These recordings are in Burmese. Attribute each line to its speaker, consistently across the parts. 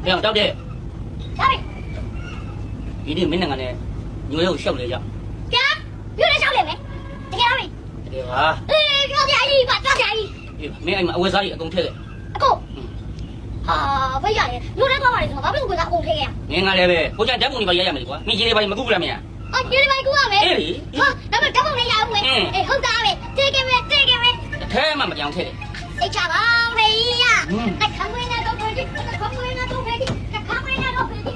Speaker 1: 让到的。一定没那个呢，牛肉小来着。
Speaker 2: 呀，有点小来没？这个没？
Speaker 1: 对吧？
Speaker 2: 抓便宜吧，抓便宜。
Speaker 1: 没俺们为啥也公退的？
Speaker 2: 够。啊，不一样的，有点搞嘛的什么，他不是为啥公退呀？
Speaker 1: 你看来呗，我讲这公里吧也没过，你今天把你们顾不了没？
Speaker 2: 啊，有点没顾啊没？好，那么这公里也没？好大没？这个没？
Speaker 1: 太嘛没讲退的。
Speaker 2: 谁家吧没呀？那看回那个快递，那看回那个快递，那看回那个快递。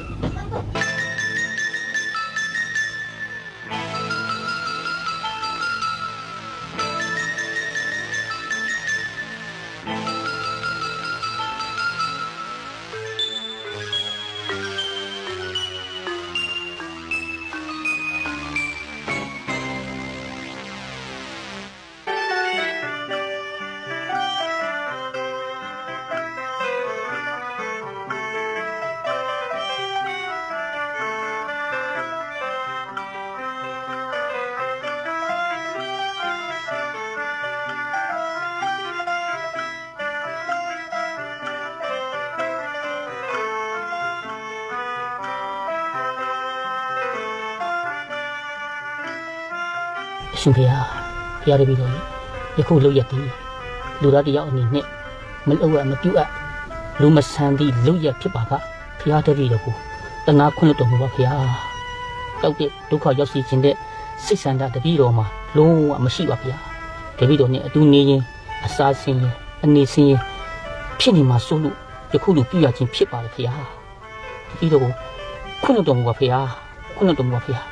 Speaker 3: ရှင်ဖေရတပည့်တော်ကြီးယခုလုတ်ရသည်လူသားတယောက်အနေနဲ့မလုတ်ရမပြုတ်အပ်လူမဆန်သည့်လုတ်ရဖြစ်ပါကဖျားတပည့်တော်ကိုတနာခွင့်တော်မူပါဖျားတောက်တဲ့ဒုက္ခရောက်စီခြင်းတဲ့စိတ်ဆန္ဒတပည့်တော်မှာလုံးဝမရှိပါဖျားတပည့်တော်နဲ့အတူနေရင်အစာဆင်းရင်အနေဆင်းရင်ဖြစ်နေမှာစိုးလို့ယခုလိုပြုရခြင်းဖြစ်ပါလေဖျားတပည့်တော်ကိုခွင့်တော်မူပါဖျားခွင့်တော်မူပါဖျား